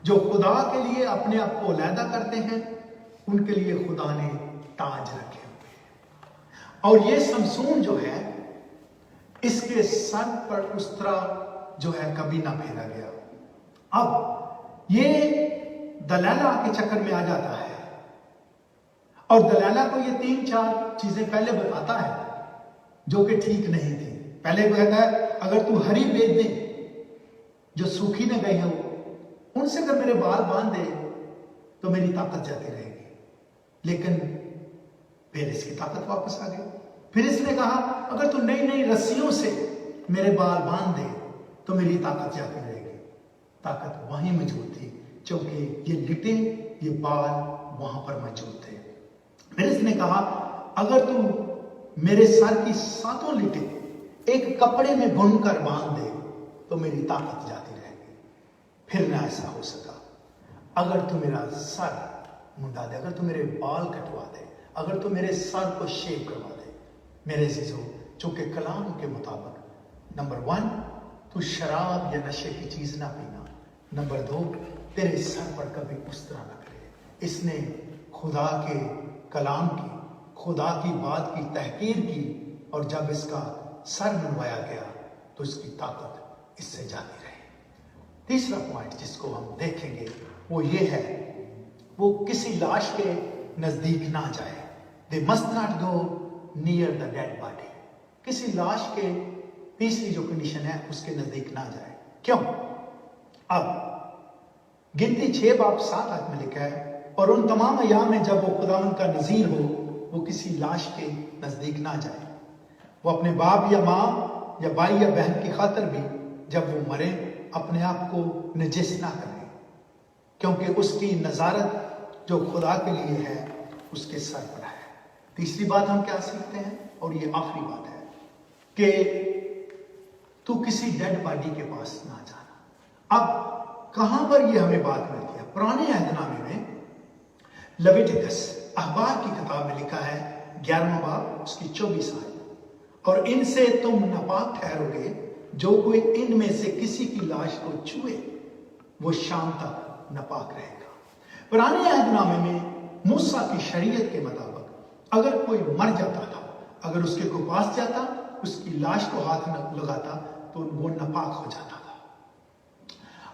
جو خدا کے لیے اپنے آپ کو علیحدہ کرتے ہیں، ان کے لیے خدا نے تاج رکھے ہوئے ہیں۔ اور یہ سمسون جو ہے اس کے سر پر اس طرح جو ہے کبھی نہ پھیرا گیا۔ اب یہ دلیلہ کے چکر میں آ جاتا ہے اور دلیلہ کو یہ 3-4 چیزیں پہلے بتاتا ہے جو کہ ٹھیک نہیں تھی۔ پہلے کہتا ہے اگر تو ہری بیچ دے جو سوکھی نہ گئی ہو، ان سے اگر میرے بال باندھ دے تو میری طاقت جاتی رہے گی، لیکن پھر اس کی طاقت واپس آ گئی۔ پھر اس نے کہا اگر تو نئی نئی رسیوں سے میرے بال باندھ دے تو میری طاقت جاتی رہے گی۔ طاقت وہیں موجود تھی چونکہ یہ لٹیں، یہ بال وہاں پر موجود تھے۔ پھر اس نے کہا اگر تو میرے سر کی 7 لٹیں ایک کپڑے میں بن کر باندھ دے تو میری طاقت جاتی رہے گی۔ پھر نہ ایسا ہو سکا۔ اگر تو میرا سر منڈا دے، اگر تو میرے بال کٹوا دے، اگر تو میرے سر کو شیو کروا دے، میرے عزیزوں چونکہ کلام کے مطابق نمبر 1 تو شراب یا نشے کی چیز نہ پینا، نمبر 2 تیرے سر پر کبھی اس طرح نہ کرے۔ اس نے خدا کے کلام کی، خدا کی بات کی تحقیر کی، اور جب اس کا سر منڈوایا گیا تو اس کی طاقت اس سے جاتی رہی۔ تیسرا پوائنٹ جس کو ہم دیکھیں گے وہ یہ ہے، وہ کسی لاش کے نزدیک نہ جائے۔ They must not go near the dead body۔ کسی لاش کے تیسری جو کنڈیشن ہے اس کے نزدیک نہ جائے۔ کیوں؟ اب گنتی 6 باب 7 آیت میں لکھا ہے اور ان تمام ایام میں جب وہ خداوند کا نذیر ہو وہ کسی لاش کے نزدیک نہ جائے۔ وہ اپنے باپ یا ماں یا بھائی یا بہن کی خاطر بھی جب وہ مرے اپنے آپ کو نجس نہ کرے، کیونکہ اس کی نظارت جو خدا کے لیے ہے اس کے سر پر ہے۔ तीसरी बात हम क्या सीखते हैं, और ये आखिरी बात है, कि तू किसी डेड बॉडी के पास ना जाना। अब कहां पर ये हमें बात मिलती है? पुराने अहदनामे में लेविटिकस अखबार की किताब में लिखा है 11वां बाब उसकी 24 आयत, और इनसे तुम नापाक ठहरोगे, जो कोई इनमें से किसी की लाश को छुए वो शाम तक नापाक रहेगा। पुराने अहदनामे में मूसा की शरीयत के मुताबिक अगर कोई मर जाता था, अगर उसके को पास जाता, उसकी लाश को हाथ न लगाता, तो वो नापाक हो जाता था।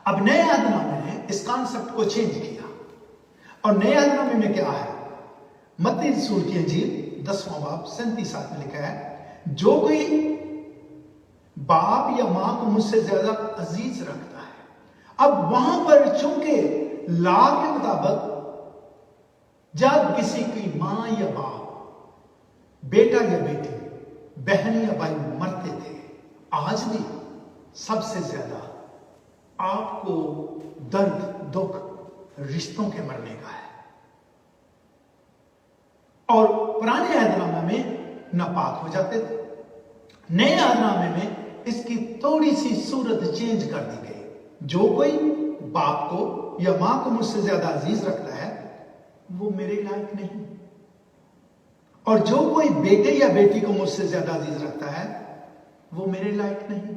अब नए अहदनामे ने इस कॉन्सेप्ट को चेंज किया, और नए अहदनामे में क्या है? मत्ती रसूल की इंजील 10वां बाब 37 आयत में लिखा है, जो कोई बाप या मां को मुझसे ज्यादा अजीज रखता है। अब वहां पर चूंकि लॉ के मुताबिक जब किसी की मां या बाप, बेटा या बेटी, बहन या भाई मरते थे, आज भी सबसे ज्यादा आपको दर्द दुख रिश्तों के मरने का है। और पुराने अहदनामे में नापाक हो जाते थे, नए अहदनामे में इसकी थोड़ी सी सूरत चेंज कर दी गई। जो कोई बाप को या मां को मुझसे ज्यादा अजीज रखता है वो मेरे लायक नहीं, और जो कोई बेटे या बेटी को मुझसे ज्यादा अजीज रखता है वो मेरे लायक नहीं।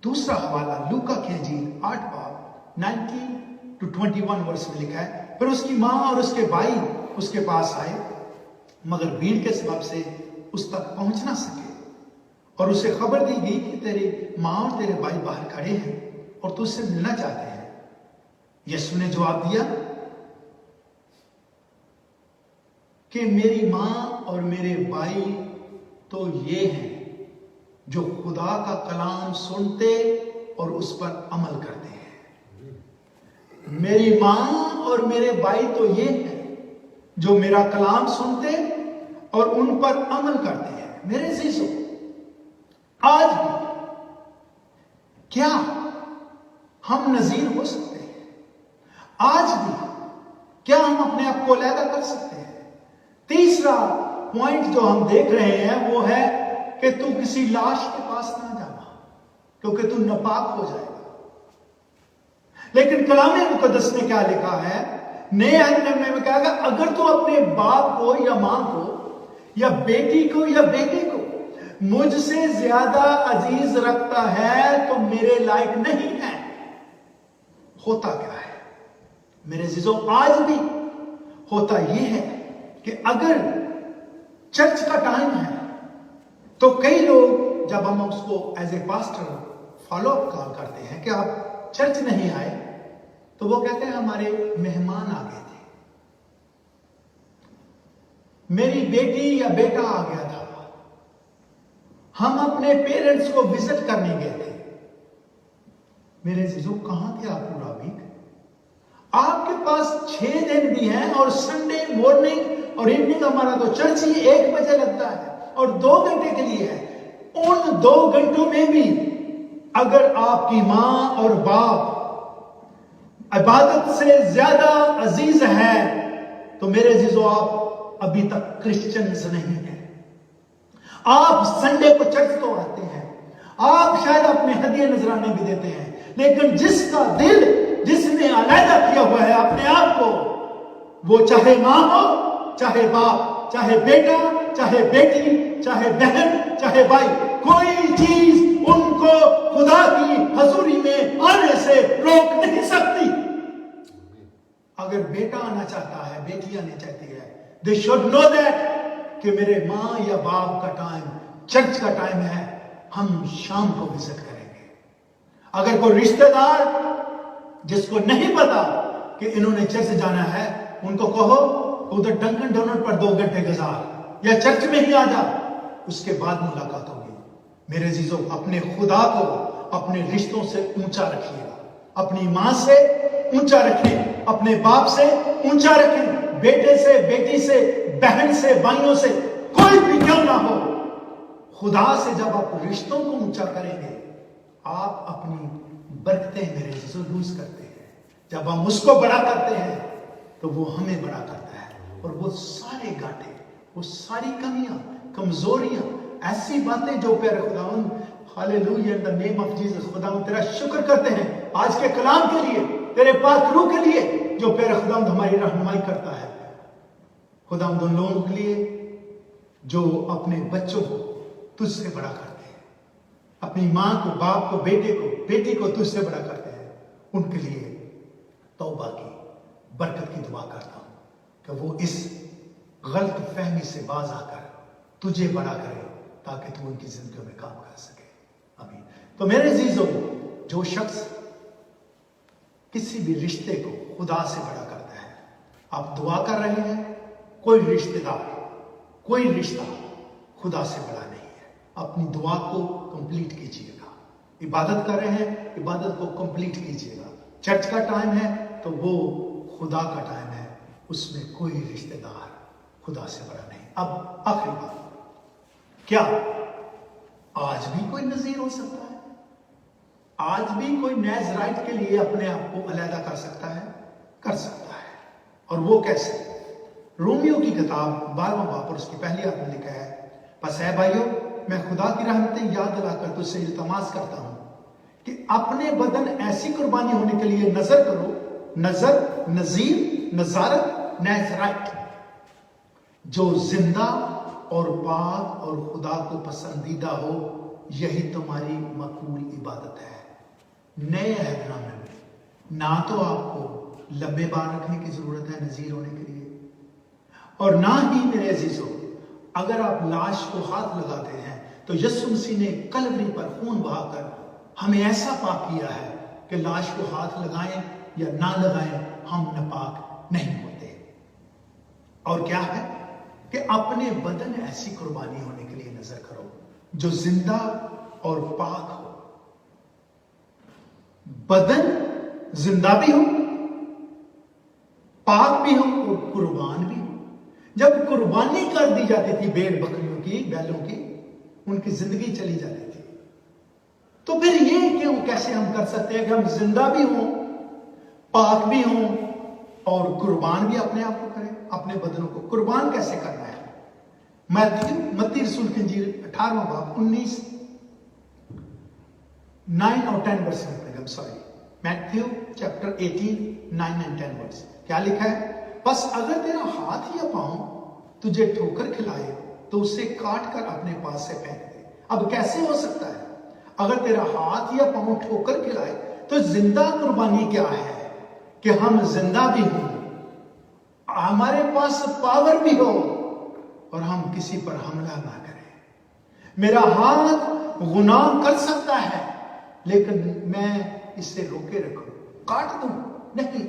दूसरा हवाला लूका की इंजील 8 बाब 19 to 21 वर्ष में लिखा है, फिर उसकी मां और उसके भाई उसके पास आए, मगर भीड़ के सबब से उस तक पहुंच ना सके, और उसे खबर दी गई कि तेरी मां और तेरे भाई बाहर खड़े हैं और तुझसे मिलना चाहते हैं। यीशु ने जवाब दिया कि मेरी मां और मेरे भाई तो ये हैं जो खुदा का कलाम सुनते और उस पर अमल करते हैं। मेरी मां और मेरे भाई तो ये हैं जो मेरा कलाम सुनते और उन पर अमल करते हैं। मेरे अजीजों, आज भी क्या हम नजीर हो सकते हैं? आज भी क्या हम अपने आप को अलहदा कर सकते हैं? तीसरा पॉइंट जो हम देख रहे हैं वो है कि तू किसी लाश के पास ना जाना, क्योंकि तू नापाक हो जाएगा। लेकिन कलाम मुकद्दस ने क्या लिखा है? नए अहदनामे में क्या है? अगर तू अपने बाप को या मां को या बेटी को या बेटे को मुझसे ज्यादा अजीज रखता है तो मेरे लायक नहीं है। होता क्या है मेरे अजीजों? आज भी होता यह है कि अगर चर्च का टाइम है तो कई लोग, जब हम उसको as a pastor follow up करते हैं कि आप चर्च नहीं आए, तो वो कहते हैं हमारे मेहमान आ गए थे, मेरी बेटी या बेटा आ गया था, हम अपने पेरेंट्स को विजिट करने गए थे। मेरे अजीजों, कहां थे आप पूरा वीक? आपके पास 6 दिन भी हैं, और संडे मॉर्निंग और इवनिंग हमारा तो चर्च ही 1 बजे लगता है और 2 घंटे के लिए है। उन 2 घंटों में भी अगर आपकी मां और बाप इबादत से ज्यादा अजीज है तो मेरे अजीजों, आप अभी तक क्रिश्चियंस नहीं हैं। आप संडे को चर्च तो आते हैं, आप शायद अपने हदिये नजराने भी देते हैं, लेकिन जिसका दिल, जिसने अलहदा किया हुआ है अपने आप को, वो चाहे मां हो, चाहे बाप, चाहे बेटा, चाहे बेटी, चाहे बहन, चाहे भाई, कोई चीज उनको खुदा की हजूरी में आने से रोक नहीं सकती। अगर बेटा आना चाहता है, बेटी आनी चाहती है, दे शुड नो दैट कि मेरे मां या बाप का टाइम चर्च का टाइम है, हम शाम को विजिट करेंगे। अगर कोई रिश्तेदार जिसको नहीं पता कि इन्होंने चर्च जाना है, उनको कहो उधर डंकन डोनट पर 2 घंटे गुजार या चर्च में ही आ जा, उसके बाद मुलाकात होगी। मेरे अजीजों, अपने खुदा को अपने रिश्तों से ऊंचा रखिएगा, अपनी मां से ऊंचा रखें, अपने बाप से ऊंचा रखें, बेटे से, बेटी से, बहन से, भाइयों से, कोई भी क्यों ना हो, खुदा से जब आप रिश्तों को ऊंचा करेंगे, आप अपनी बरकतें मेरे अजीजों लूज करते हैं। जब हम उसको बड़ा करते हैं तो वो हमें बड़ा करता है, और वो सारे घाटे वो सारी कमियां, कमजोरियां, ऐसी बातें जो प्यारे खुदावन, hallelujah, in the name of Jesus, खुदावन तेरा शुक्र करते हैं आज के कलाम के लिए, तेरे पाक रूह के लिए जो प्यारे खुदावन हमारी रहनुमाई करता है। खुदावन उन लोगों के लिए जो अपने बच्चों को तुझसे बड़ा करते हैं, अपनी माँ को, बाप को, बेटी को तुझसे बड़ा करते हैं, उनके लिए तौबा की बरकत की दुआ करता हूं कि वो इस गलत फहमी से बाज आकर तुझे बड़ा करे ताकि तू उनकी जिंदगी में काम कर सके। आमीन। तो मेरे अजीजों, जो शख्स किसी भी रिश्ते को खुदा से बड़ा करता है, आप दुआ कर रहे हैं, कोई रिश्तेदार, कोई रिश्ता खुदा से बड़ा नहीं है। अपनी दुआ को कंप्लीट कीजिएगा। इबादत कर रहे हैं, इबादत को कंप्लीट कीजिएगा। चर्च का टाइम है तो वो खुदा का टाइम है, उसमें कोई रिश्तेदार खुदा से बड़ा नहीं। अब आखिरी बात, क्या आज भी कोई नजीर हो सकता है? आज भी कोई नाज़राइट के लिए अपने आप को अलहदा कर सकता है? कर सकता है। और वो कैसे? रोमियो की किताब 12वां बाब और उसकी पहली आयत में लिखा है, बस है भाइयों, मैं खुदा की रहमतें याद दिलाकर तुझसे इल्तमास करता हूं कि अपने बदन ऐसी कुर्बानी होने के लिए नजर करो, नजर, नजीर, नजारत, नाज़राइट, जो जिंदा और पाक और खुदा को पसंदीदा हो, यही तुम्हारी मकबूल इबादत है। नए अहदनामे में ना तो आपको लंबे बाल रखने की जरूरत है नजीर होने के लिए, और ना ही मेरे अजीजों, अगर आप लाश को हाथ लगाते हैं तो यीशु मसीह ने कलवरी पर खून बहाकर हमें ऐसा पाक किया है कि लाश को हाथ लगाएं या ना लगाएं, हम नापाक नहीं होते। और क्या है कि अपने बदन ऐसी कुर्बानी होने के लिए नजर करो जो जिंदा और पाक हो। बदन जिंदा भी हो, पाक भी हो और कुर्बान भी हो। जब कुर्बानी कर दी जाती थी भेड़ बकरियों की, बैलों की, उनकी जिंदगी चली जाती थी। तो फिर ये क्यों, कैसे हम कर सकते हैं कि हम जिंदा भी हों, पाक भी हों और कुर्बान भी अपने आप को करें? अपने बदनों को कुर्बान कैसे करना है? मत्ती रसूल की इंजील 18वां बाब 9 और 10 वर्ष में पढ़ेगा। सॉरी, मैथ्यू चैप्टर 18 9 and 10 वर्ष। क्या लिखा है? बस अगर तेरा हाथ या पांव तुझे ठोकर खिलाए तो उसे काट कर अपने पास से फेंक दे। अब कैसे हो सकता है? अगर तेरा हाथ या पांव ठोकर खिलाए तो जिंदा कुर्बानी क्या है कि हम जिंदा भी हों, हमारे पास पावर भी हो और हम किसी पर हमला ना करें। मेरा हाथ गुनाह कर सकता है लेकिन मैं इसे रोके रखूं, काट दूं नहीं,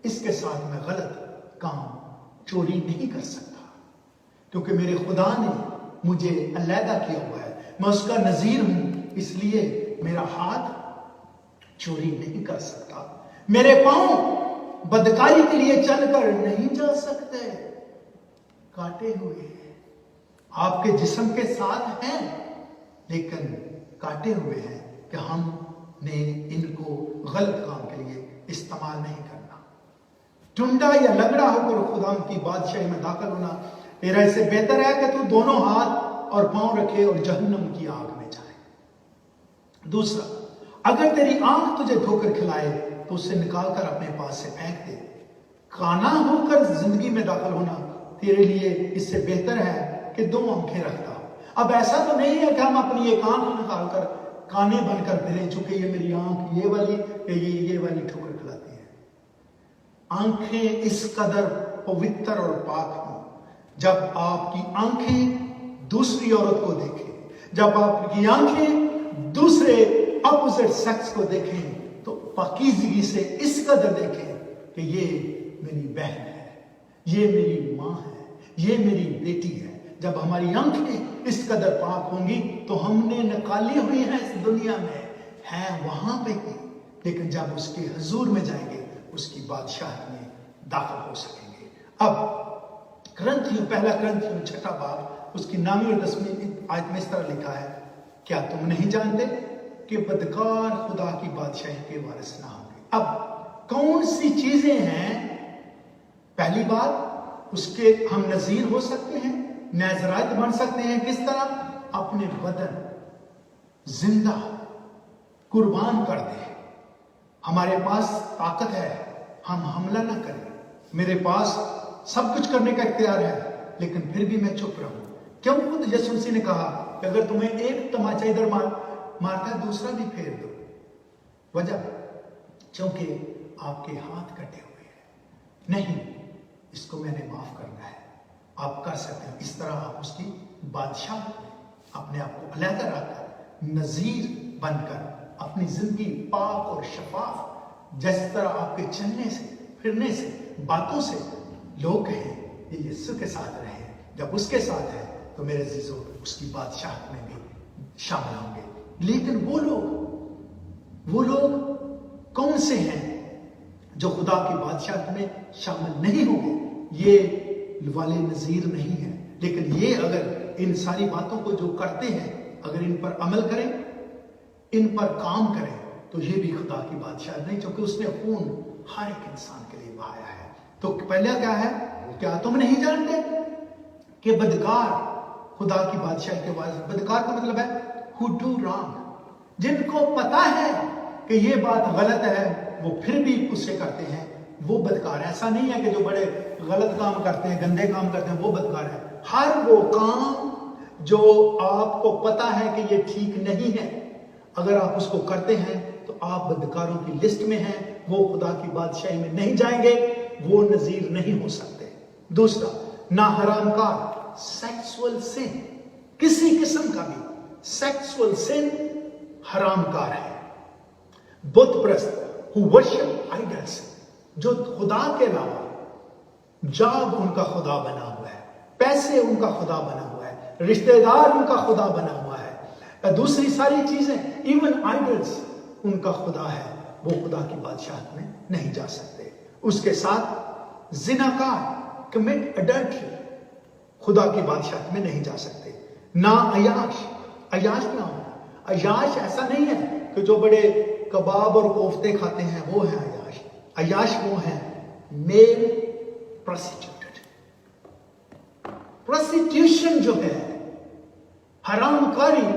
इसके साथ मैं गलत काम, चोरी नहीं कर सकता, क्योंकि मेरे खुदा ने मुझे अलहदा किया हुआ है, मैं उसका नजीर हूं, इसलिए मेरा हाथ चोरी नहीं कर सकता। मेरे पांव बदकारी के लिए चलकर नहीं जा सकते, काटे हुए हैं, आपके जिस्म के साथ हैं लेकिन काटे हुए हैं कि हमने इनको गलत काम के लिए इस्तेमाल नहीं करना। टुंडा या लगड़ा होकर खुदा की बादशाही में दाखिल होना तेरा इससे बेहतर है कि तू दोनों हाथ और पांव रखे और जहन्नम की आग में जाए। दूसरा, अगर तेरी आंख तुझे धोकर खिलाए तो उसे निकालकर अपने पास से फेंक दे। काना होकर जिंदगी में दाखिल होना तेरे लिए इससे बेहतर है कि दो आंखें रखता हो। अब ऐसा तो नहीं है कि हम अपनी एक आंख निकालकर काने बनकर फिरें, चूंकि ये मेरी आंख ये वाली ठोकर खिलाती है। आंखें इस कदर पवित्र और पाक हों, जब आपकी आंखें दूसरी औरत को देखें, जब आपकी आंखें दूसरे अपोजिट सेक्स को देखें तो पाकीज़गी से इस कदर देखें कि ये मेरी बहन है, ये मेरी माँ है, ये मेरी बेटी है। जब हमारी आंखें इस कदर पाक होंगी तो हमने निकाली हुई है इस दुनिया में, है वहां पे ही, लेकिन जब उसके हुजूर में जाएंगे उसकी बादशाह में दाखिल हो सकेंगे। अब ग्रंथियों, पहला ग्रंथियों 6 बाब उसकी 9वीं और 10वीं आयत में इस तरह लिखा है, क्या तुम नहीं जानते कि बदकार खुदा की बादशाही के वारिस ना होंगे। अब कौन सी चीजें हैं? पहली बात, उसके हम नजीर हो सकते हैं, नाज़रात बन सकते हैं। किस तरह? अपने बदन जिंदा कुर्बान कर दे। हमारे पास ताकत है, हम हमला ना करें। मेरे पास सब कुछ करने का इख्तियार है, लेकिन फिर भी मैं चुप रहूं। क्यों? खुद यीशु मसीह ने कहा कि अगर तुम्हें एक तमाचा इधर मारता है, दूसरा भी फेर दो। वजह? क्योंकि आपके हाथ कटे हुए हैं। नहीं, इसको मैंने माफ करना है। आप कर सकते हैं। इस तरह आप उसकी बादशाह अपने आप को अलग रखकर नजीर बनकर अपनी जिंदगी पाक और शफाफ, जिस तरह आपके चलने से, फिरने से, बातों से लोग कहें ये यीशु के साथ रहे। जब उसके साथ है तो मेरे अजीजों उसकी बादशाह में भी शामिल होंगे। लेकिन वो लोग कौन से हैं जो खुदा की बादशाह में शामिल नहीं होंगे? ये वाले नजीर नहीं है। लेकिन ये अगर इन सारी बातों को जो करते हैं, अगर इन पर अमल करें, इन पर काम करें, तो ये भी खुदा की बादशाह नहीं, क्योंकि उसने खून हर एक इंसान के लिए बहाया है। तो पहला क्या है? क्या तुम नहीं जानते कि बदकार खुदा की बादशाह के बाद? बदकार का मतलब है who do wrong, जिनको पता है कि ये बात गलत है, वो फिर भी उससे करते हैं, वो बदकार है। ऐसा नहीं है कि जो बड़े गलत काम करते हैं, गंदे काम करते हैं, वो बदकार है। हर वो काम जो आपको पता है कि ये ठीक नहीं है, अगर आप उसको करते हैं तो आप बदकारों की लिस्ट में हैं। वो खुदा की बादशाही में नहीं जाएंगे, वो नजीर नहीं हो सकते। दूसरा, ना हराम का सेक्सुअल सिन, किसी किस्म का भी सेक्सुअल सिन हराम कार है। बुत प्रस्त who worship idols, जो खुदा के अलावा जॉब उनका खुदा बना हुआ है, पैसे उनका खुदा बना हुआ है, रिश्तेदार उनका खुदा बना हुआ है, दूसरी सारी चीजें, इवन आइडल्स उनका खुदा है, वो खुदा की बादशाहत में नहीं जा सकते। उसके साथ जिनाकार, कमिट अडल्ट्री, खुदा की बादशाहत में नहीं जा सकते। ना अयाश, अयाश ना होना। अयाश ऐसा नहीं है कि जो बड़े कबाब और कोफ्ते खाते हैं वो है अयाश। अयाश वो है मेल प्रोस्टिट्यूटेड। प्रोस्टिट्यूशन जो है, हरामकारी,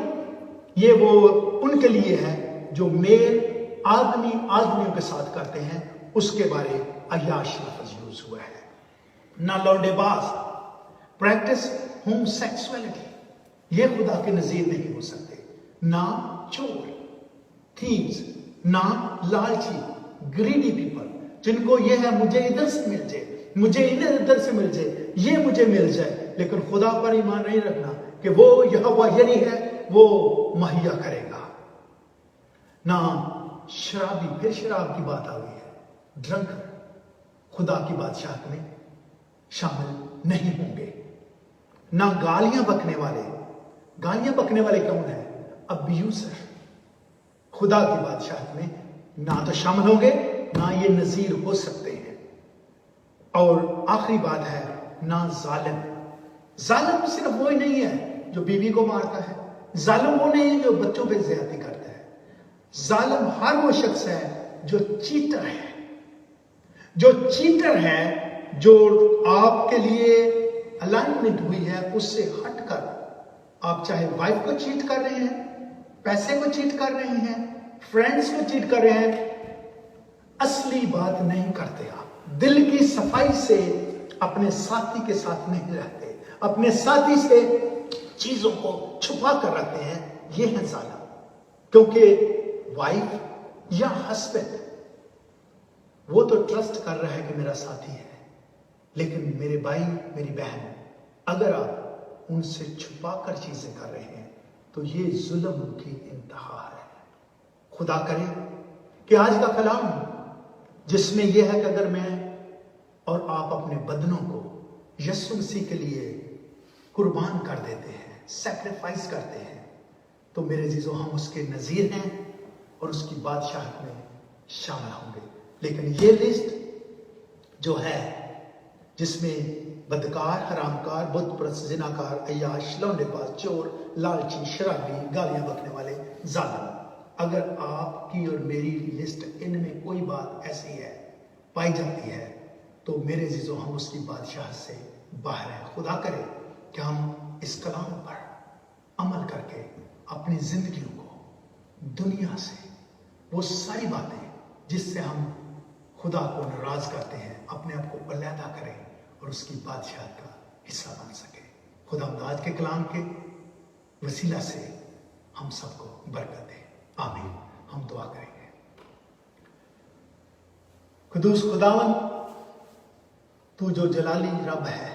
ये वो उनके लिए है जो मेल आदमियों के साथ करते हैं। उसके बारे अयाश लफ्ज यूज हुआ है। ना लौंडेबाज, प्रैक्टिस होमसेक्सुअलिटी, ये खुदा के नजीर नहीं हो सकते। ना चोर, थीव्स, ना लालची, ग्रीडी पीपल, जिनको ये है मुझे इधर से मिल जाए, मुझे इधर से मिल जाए, ये मुझे मिल जाए, लेकिन खुदा पर ईमान नहीं रखना कि वो यहोवा यही है, वो मुहैया करेगा। ना शराबी, फिर शराब की बात आ गई है, ड्रंक, खुदा की बादशाहत में शामिल नहीं होंगे। ना गालियां बकने वाले, गालियां बकने वाले कौन है? अब्यूजर, खुदा की बादशाहत में ना तो शामिल होंगे, ना ये नजीर हो सकते हैं। और आखिरी बात है, ना जालिम। जालिम सिर्फ वो ही नहीं है जो बीवी को मारता है, जालिम वो नहीं है जो बच्चों पे ज्यादती करता है। जालिम हर वो शख्स है जो चीटर है, जो चीटर है, जो आपके लिए अलाइनमेंट हुई है उससे हटकर, आप चाहे वाइफ को चीट कर रहे हैं, पैसे को चीट कर रहे हैं, फ्रेंड्स को चीट कर रहे हैं, असली बात नहीं करते। आप दिल की सफाई से अपने साथी के साथ नहीं रहते, अपने साथी से चीजों को छुपा कर रखते हैं, ये है जालिम। क्योंकि वाइफ या हस्बैंड वो तो ट्रस्ट कर रहा है कि मेरा साथी है, लेकिन मेरे भाई, मेरी बहन, अगर आप उनसे छुपा कर चीजें कर रहे हैं तो ये जुल्म की इंतहा है। खुदा करे कि आज का कलाम जिसमें यह है कि अगर मैं और आप अपने बदनों को यीशु मसीह के लिए कुर्बान कर देते हैं, सैक्रिफाइस करते हैं, तो मेरे अजीजों हम उसके नजीर हैं और उसकी बादशाहत में शामिल होंगे। लेकिन ये लिस्ट जो है जिसमें बदकार, हरामकार, बुत परस्त, जिनाकार, अय्याश, लौंडेबाज, चोर, लालची, शराबी, गालियां बकने वाले, जालिम, अगर आपकी और मेरी लिस्ट इनमें कोई बात ऐसी है पाई जाती है तो मेरे अजीजों हम उसकी बादशाह से बाहर हैं। खुदा करे कि हम इस कलाम पर अमल करके अपनी जिंदगियों को दुनिया से वो सारी बातें जिससे हम खुदा को नाराज करते हैं अपने आप को अलहदा करें और उसकी बादशाह का हिस्सा बन सके। खुदा आज के कलाम के वसीला से हम सबको बरकत दे, आमीन। हम दुआ करेंगे। कुदूस खुदावन, तू जो जलाली रब है,